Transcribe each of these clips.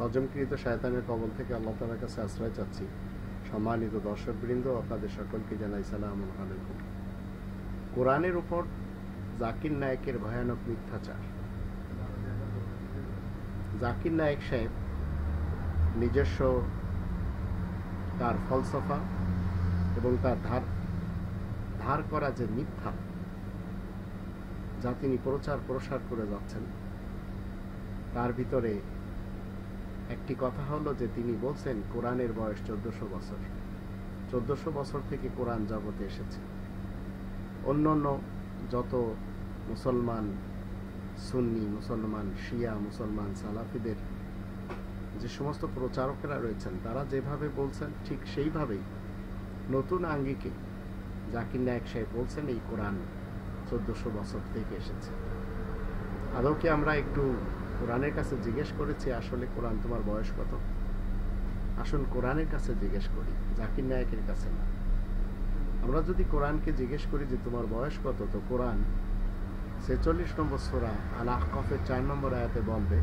অজমকৃত শয়তানের কবল থেকে আল্লাহ তাআলার কাছে আশ্রয় চাচ্ছি। সম্মানিত দর্শকবৃন্দ, আপনাদের সকলকে জানাই সালামু আলাইকুম। কোরআনের উপর জাকির নায়েকের ভয়ানক মিথ্যাচার। জাকির নায়েক সাহেব নিজস্ব তার ফলসফা এবং তার ধার করা যে মিথ্যা যা তিনি প্রসার করে যাচ্ছেন, তার ভিতরে একটি কথা হলো যে তিনি বলছেন কোরআনের বয়স 1400 বছর থেকে কোরআন জগতে এসেছে। অন্যান্য যত মুসলমান সুন্নি, মুসলমান শিয়া, মুসলমান সালাফিদের যে সমস্ত প্রচারকেরা রয়েছেন, তারা যেভাবে বলছেন ঠিক সেইভাবেই নতুন আঙ্গিকে জাকির নায়েক সাহেব বলছেন এই কোরআন 1400 বছর থেকে এসেছে। আদৌ কি আমরা একটু কোরআনের কাছে জিজ্ঞেস করেছি আসলে কোরআন তোমার বয়স কত? আসুন কোরআনের কাছে জিজ্ঞেস করি, জাকির নায়েকের কাছে না। আমরা যদি কোরআনকে জিজ্ঞেস করি যে তোমার বয়স কত, তো কোরআন 46 নম্বর সূরা আল আহকাফের 4 নম্বর আয়াতে বলবে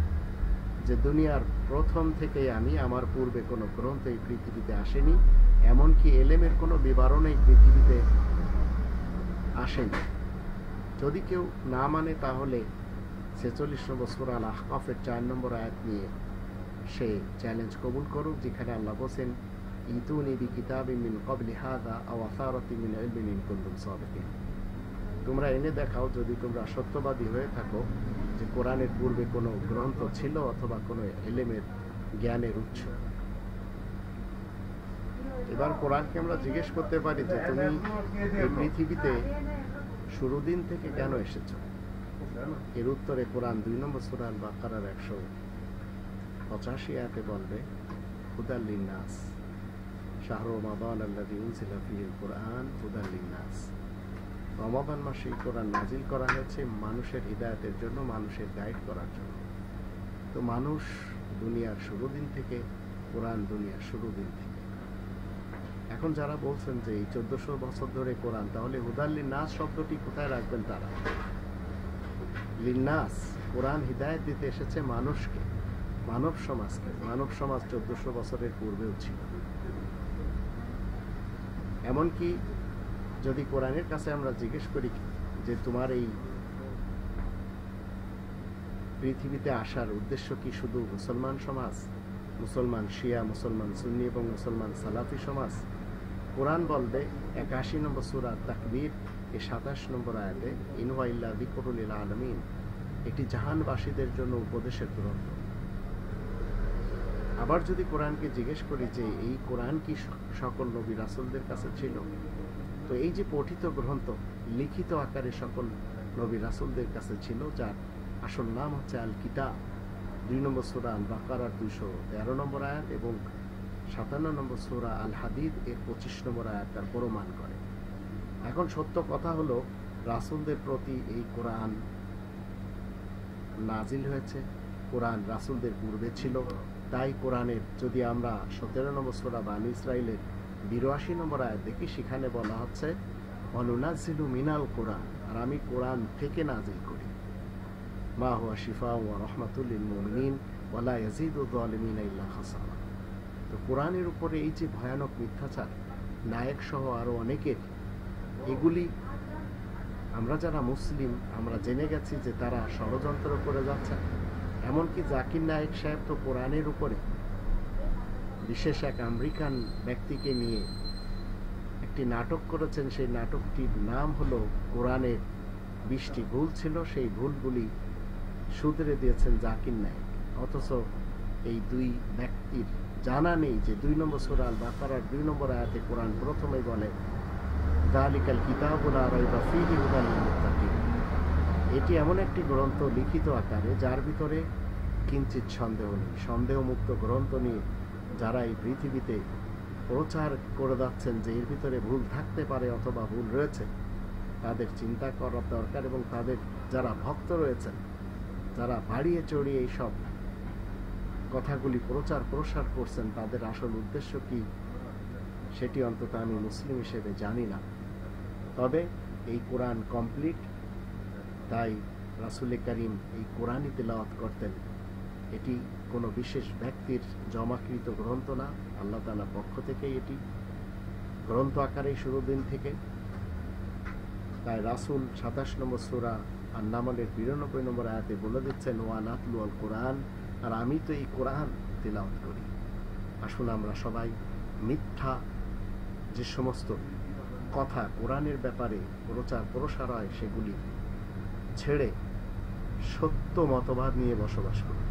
যে দুনিয়ার প্রথম থেকেই আমি, আমার পূর্বে কোনো গ্রন্থ এই পৃথিবীতে আসেনি, এমনকি এলেমের কোনো বিবরণ এই পৃথিবীতে আসেনি। যদি কেউ না মানে তাহলে 46 নম্বর সূরা আল আহকাফের 4 নম্বর আয়াত নিয়ে সে চ্যালেঞ্জ কবুল করুক, যেখানে আল্লাহ বলেন ইতুনি বিকিতাবিন মিন ক্বাবলি হাযা আও আসারাতিন মিন ইলমিন ইন কুনতুম সাদিকিন। তোমরা এনে দেখাও যদি তোমরা সত্যবাদী হয়ে থাকো যে কোরআনের পূর্বে কোনো গ্রন্থ ছিল অথবা কোনো এলেমের জ্ঞানের উৎস। এবার কোরআনকে আমরা জিজ্ঞেস করতে পারি যে তুমি এই পৃথিবীতে শুরু দিন থেকে কেন এসেছো? এর উত্তরে কোরআন 2 নম্বর সূরা আল বাকারার 185 আয়াতে বলবে হুদাল লিন্নাস শাহরু রমাদান আল্লাযী উনজিলা ফীহিল কুরআন হুদাল লিন্নাস। রমাদান মাসে কোরআন নাজিল করা হয়েছে মানুষের হিদায়াতের জন্য, মানুষের গাইড করার জন্য। তো মানুষ দুনিয়ার শুরু দিন থেকে, কোরআন দুনিয়ার শুরু দিন থেকে। এখন যারা বলছেন যে এই 1400 বছর ধরে কোরআন, তাহলে হুদাল লিন্নাস শব্দটি কোথায় রাখবেন তারা? লিন্নাস, কোরআন হিদায়াত দিতে এসেছে মানুষকে, মানব সমাজকে। মানব সমাজ 1400 বছরের পূর্বেও ছিল। এমনকি যদি কোরআনের কাছে আমরা জিজ্ঞেস করি যে তোমার এই পৃথিবীতে আসার উদ্দেশ্য কি শুধু মুসলমান সমাজ, মুসলমান শিয়া, মুসলমান সুন্নি এবং মুসলমান সালাফি সমাজ, কোরআন বলবে 81 নম্বর সূরা তাকবীর এর 27 নম্বর আয়াতে ইন হুয়া ইল্লা যিকরুল লিল আলামিন, এটি জাহানবাসীদের জন্য উপদেশের গ্রন্থ। আবার যদি কোরআনকে জিজ্ঞেস করি যে এই কোরআন কি সকল নবী রাসূলদের কাছে ছিল, তো এই যে পঠিত গ্রন্থ লিখিত আকারে সকল নবী রাসূলদের কাছে ছিল, যার আসল নাম হচ্ছে আল কিতাব, 2 নম্বর সূরা আল বাকারার 213 নম্বর আয়াত এবং 57 নম্বর সূরা আল হাদিদ এর 25 নম্বর আয়াত তার প্রমাণ করে। এখন সত্য কথা হলো রাসূলদের প্রতি এই কোরআন নাজিল হয়েছে, কোরআন রাসূলদের পূর্বে ছিল। তাই কোরআনের যদি আমরা 17 নম্বর সূরা বানী ইসরাইলের 82 নম্বর আয়াত দেখি, সেখানে বলা হচ্ছে অনুনাজ্জিলু মিনাল কোরআন, আর আমি কোরআন থেকে নাজিল করি, মা হুয়া শিফাউ ওয়া রাহমাতুল লিল মুমিনিন ওয়া লা ইয়াজিদু যালিমিনা ইল্লা খাসারা। তো কোরআনের উপরে এই যে ভয়ানক মিথ্যাচার, নায়েক সহ আরো অনেকের, এগুলি আমরা যারা মুসলিম আমরা জেনে গেছি যে তারা ষড়যন্ত্র করে যাচ্ছে। এমনকি জাকির নায়েক সাহেব তো কোরআনের উপরে বিশেষ এক আমেরিকান ব্যক্তিকে নিয়ে একটি নাটক করেছেন। সেই নাটকটির নাম হলো কোরআনের 20টি ভুল ছিল, সেই ভুলগুলি শুধরে দিয়েছেন জাকির নায়েক। অথচ এই দুই ব্যক্তির জানা নেই যে 2 নম্বর সূরা আল বাকারার 2 নম্বর আয়াতে কোরআন প্রথমেই বলে যালিকাল কিতাবু লা রাইবা ফীহি হুদাল লিল মুত্তাকিন। এটি এমন একটি গ্রন্থ লিখিত আকারে যার ভিতরে কিঞ্চিত সন্দেহ নেই। সন্দেহমুক্ত গ্রন্থ নিয়ে যারা এই পৃথিবীতে প্রচার করে যাচ্ছেন যে এর ভিতরে ভুল থাকতে পারে অথবা ভুল রয়েছে, তাদের চিন্তা করার দরকার। এবং তাদের যারা ভক্ত রয়েছেন, যারা বাড়িয়ে চড়িয়ে এইসব কথাগুলি প্রসার করছেন, তাদের আসল উদ্দেশ্য কি সেটি অন্তত আমি মুসলিম হিসেবে জানি না। তবে এই কোরআন কমপ্লিট, তাই রাসূল করিম এই কোরআনই তিলাওয়াত করতেন এটি কোনো বিশেষ ব্যক্তির জমাকৃত গ্রন্থ না, আল্লাহ তাআলার পক্ষ থেকে এটি গ্রন্থ আকারে শুরু দিন থেকে। তাই রাসূল 27 নম্বর সূরা আন-নামলের 92 নম্বর আয়াতে বলে দিচ্ছেন, ওয়া নাতলু আল কোরআন, আর আমি তো এই কোরআন তিলাওয়াত করি। আসুন আমরা সবাই মিথ্যা যে সমস্ত কথা কোরআনের ব্যাপারে প্রচার প্রসার হয় সেগুলি ছেড়ে সত্য মতবাদ নিয়ে বসবাস করি।